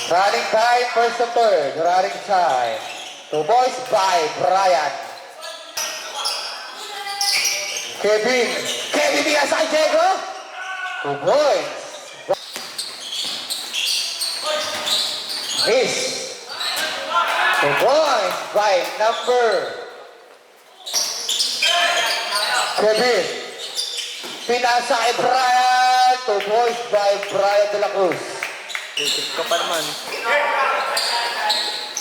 Running time, first and third. Running time. 2 points by Brian. Kevin. Kevin Biasay, Diego. 2 points. Miss. 2 points by number Kevin. Pinasa kay Brian. 2 points by Brian de la Cruz. Titik ka pa naman.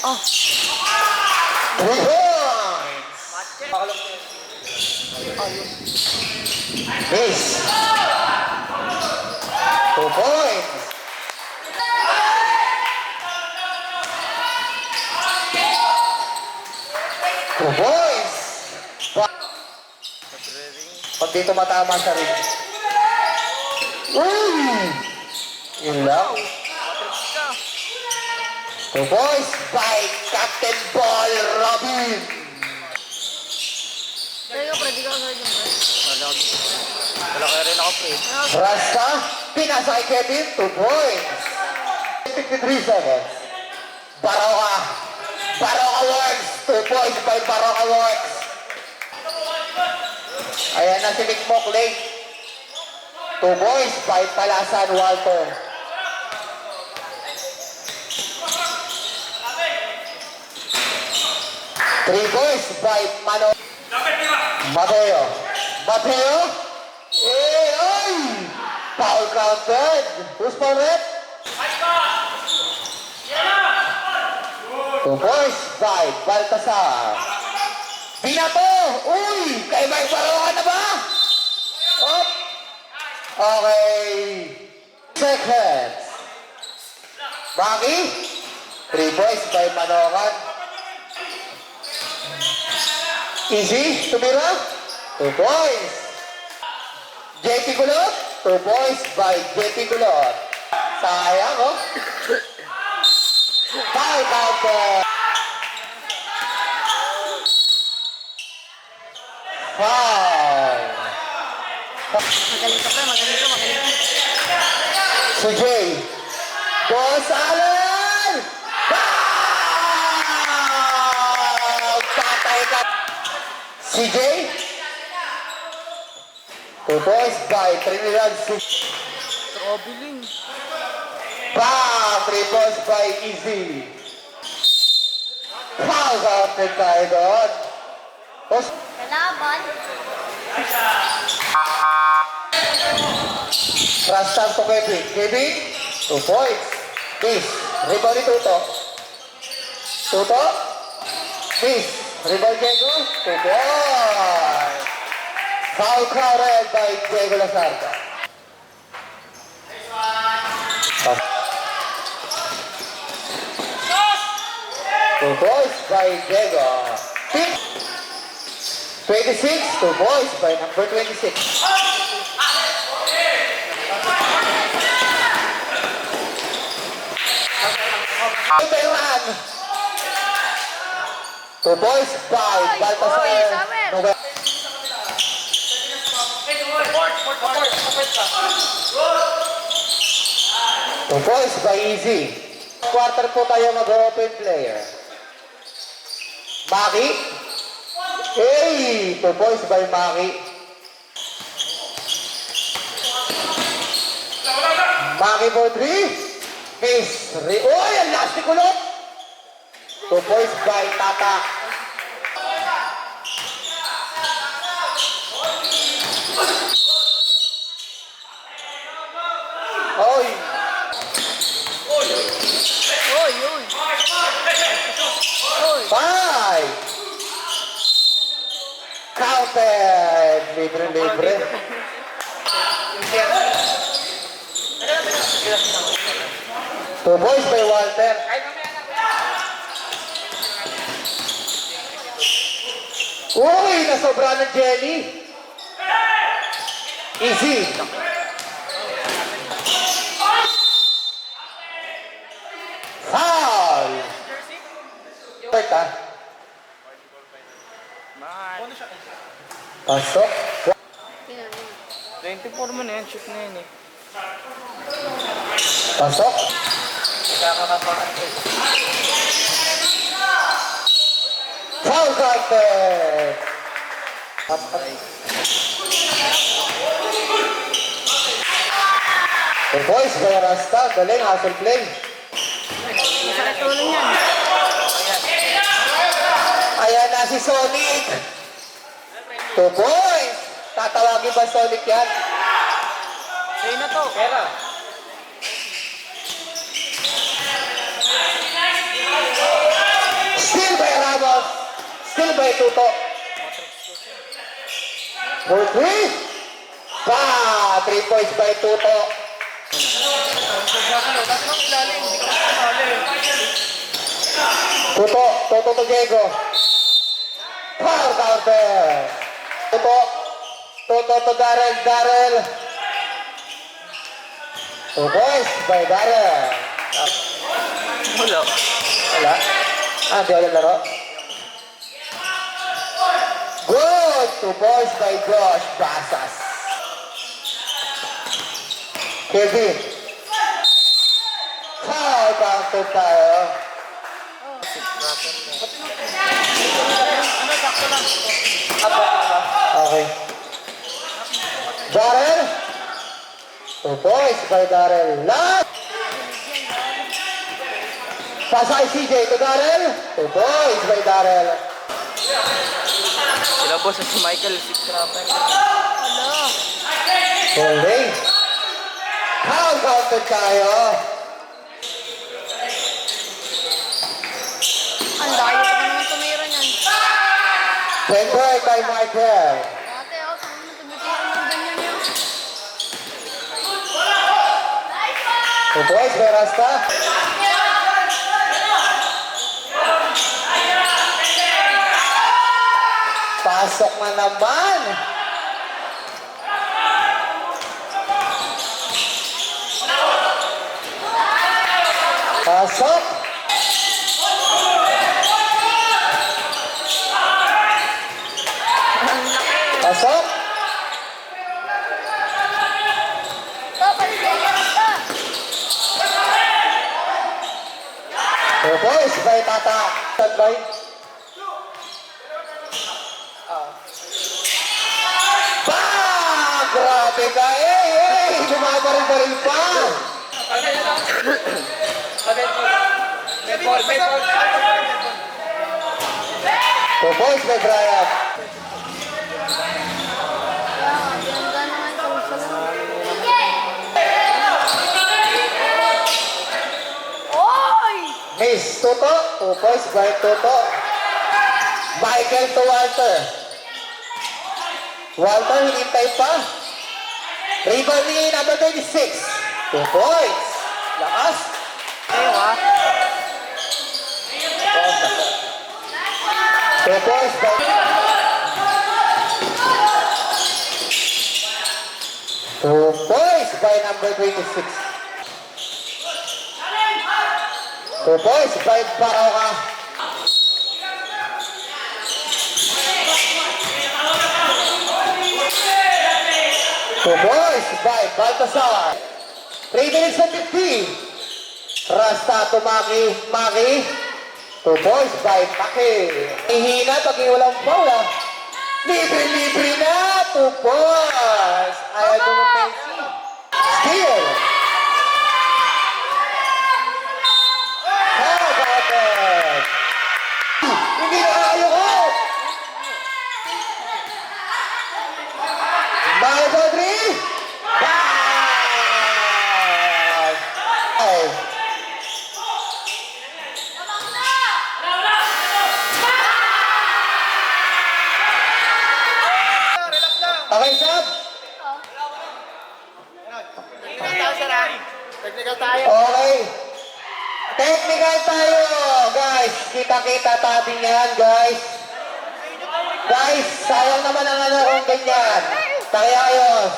Oh! 3 points. Miss. 2 points. Two points. Pag dito matama sa rin. Yun lang. 2 points by Captain Ball Robin. Kaya pre, di ka agad yung pre. Wala kaya rin ako, pre. Rasta, pinasa kay Kevin, 2 points. 53 seconds. Baroka. Baroka Works, 2 points by Baroka Works. Ayan na si Nick Mokley. 2 points by Palasan Walter. Three points by Mateo. Mateo? Ay! Foul counted. Who's for it? 2 points by Baltasar. Binato! Uy! Kay Mike Baroka na ba? Up! Okay. Seconds. Maki? 3 points by Manokan. Easy, tumira. 2 points. JP Gulot. 2 points by JP Gulot. Sayang, oh. Foul counter. Foul. Magaling ka pre, magaling ka, magaling ka. Si Jay. Boss Allen! Foul! Patay ka. Si Jay. 2 points by Trinidad. Troubling. Bang! 3 points by Easy. Foul counted tayo doon. Tapos, Kalaban. crash time to Kevin. Kevin, 2 points. Miss. Rebound ni Tuto. Tuto. Miss. Rebound Diego. 2 points. Foul counted by Diego Lazardo. Two points by Diego. 26, 2 points by number 26. Veteran. 2 points by Baltasar. Nobel. 2 points by Easy. Quarter po tayo mag-open player. Maki. Hey! 2 points by Maki. Maki for 3. Miss. Uy! Ang last ni Kulot. 2 points by Tata. Oy! Oy, oy. Oy. 5! Counted! Libre-libre. Two boys by Walter. Uy! Nasobra ng Jelly. Easy. Foul! Right, ha? Pasok. 24 mo na yan, shoot na yan eh. Pasok. Kakakapaan ko. Foul counted. The boys by Rasta, galing, hustle play. Masakit ulo niyan. Ayan na si Sonic. The boys. Tatawagin ba Sonic yan? Sa'yo na to. Pera. Still by Ramos. Still by Tuto. For three. 3 points by Tuto. Tuto to Diego. Foul counter. Tuto to Darrell. Two points by Darrell. Wala. Wala. Di wala laro. Good. 2 points by Josh Basas. Kevin. Foul counter tayo. Okay. Darrell. 2 points by Darrell. Last. Pasa kay CJ to Darrell. 2 points by Darrell. Sila boss at si Michael, si Trapper. Alo. Holding. Foul counter tayo. Ang layo pa naman tumira niyan. Center kay Michael. Ate, ako saan mo tumitira ng ganyan yun? 2 points by Rasta. Pasok na naman. Pasok. Ang laki. Pasok. Papalit ka yan ka. 2 points by Tata. Standby. Grabe ka eh! Bumabaril-baril pa! Two points by Brian. Kaya, ganda naman kausa lang. Oy! Miss Toto. 2 points by Toto. Michael to Walter. Walter, hinintay pa. Rebound ni number 26. 2 points. Lakas. Ewa. 2 points by... Two points by number 26. 2 points by Baroka. Two points by Baltasar. 3 minutes and 50. Rasta to Maki. 2 points by Maki. Ihina pag walang foul ah. Libre na. 2 points. Ayaw dumapensy. Steal. How about that? Hindi na kayo ko. Mga Rodri. Ay. Okay, Sab? Okay. Technical tayo, guys. Kita-kita tabi yan, guys. Guys, sayang naman ang ano kung ganyan. Kaya ayos.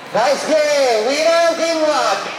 Guys, game. Winner, game 1.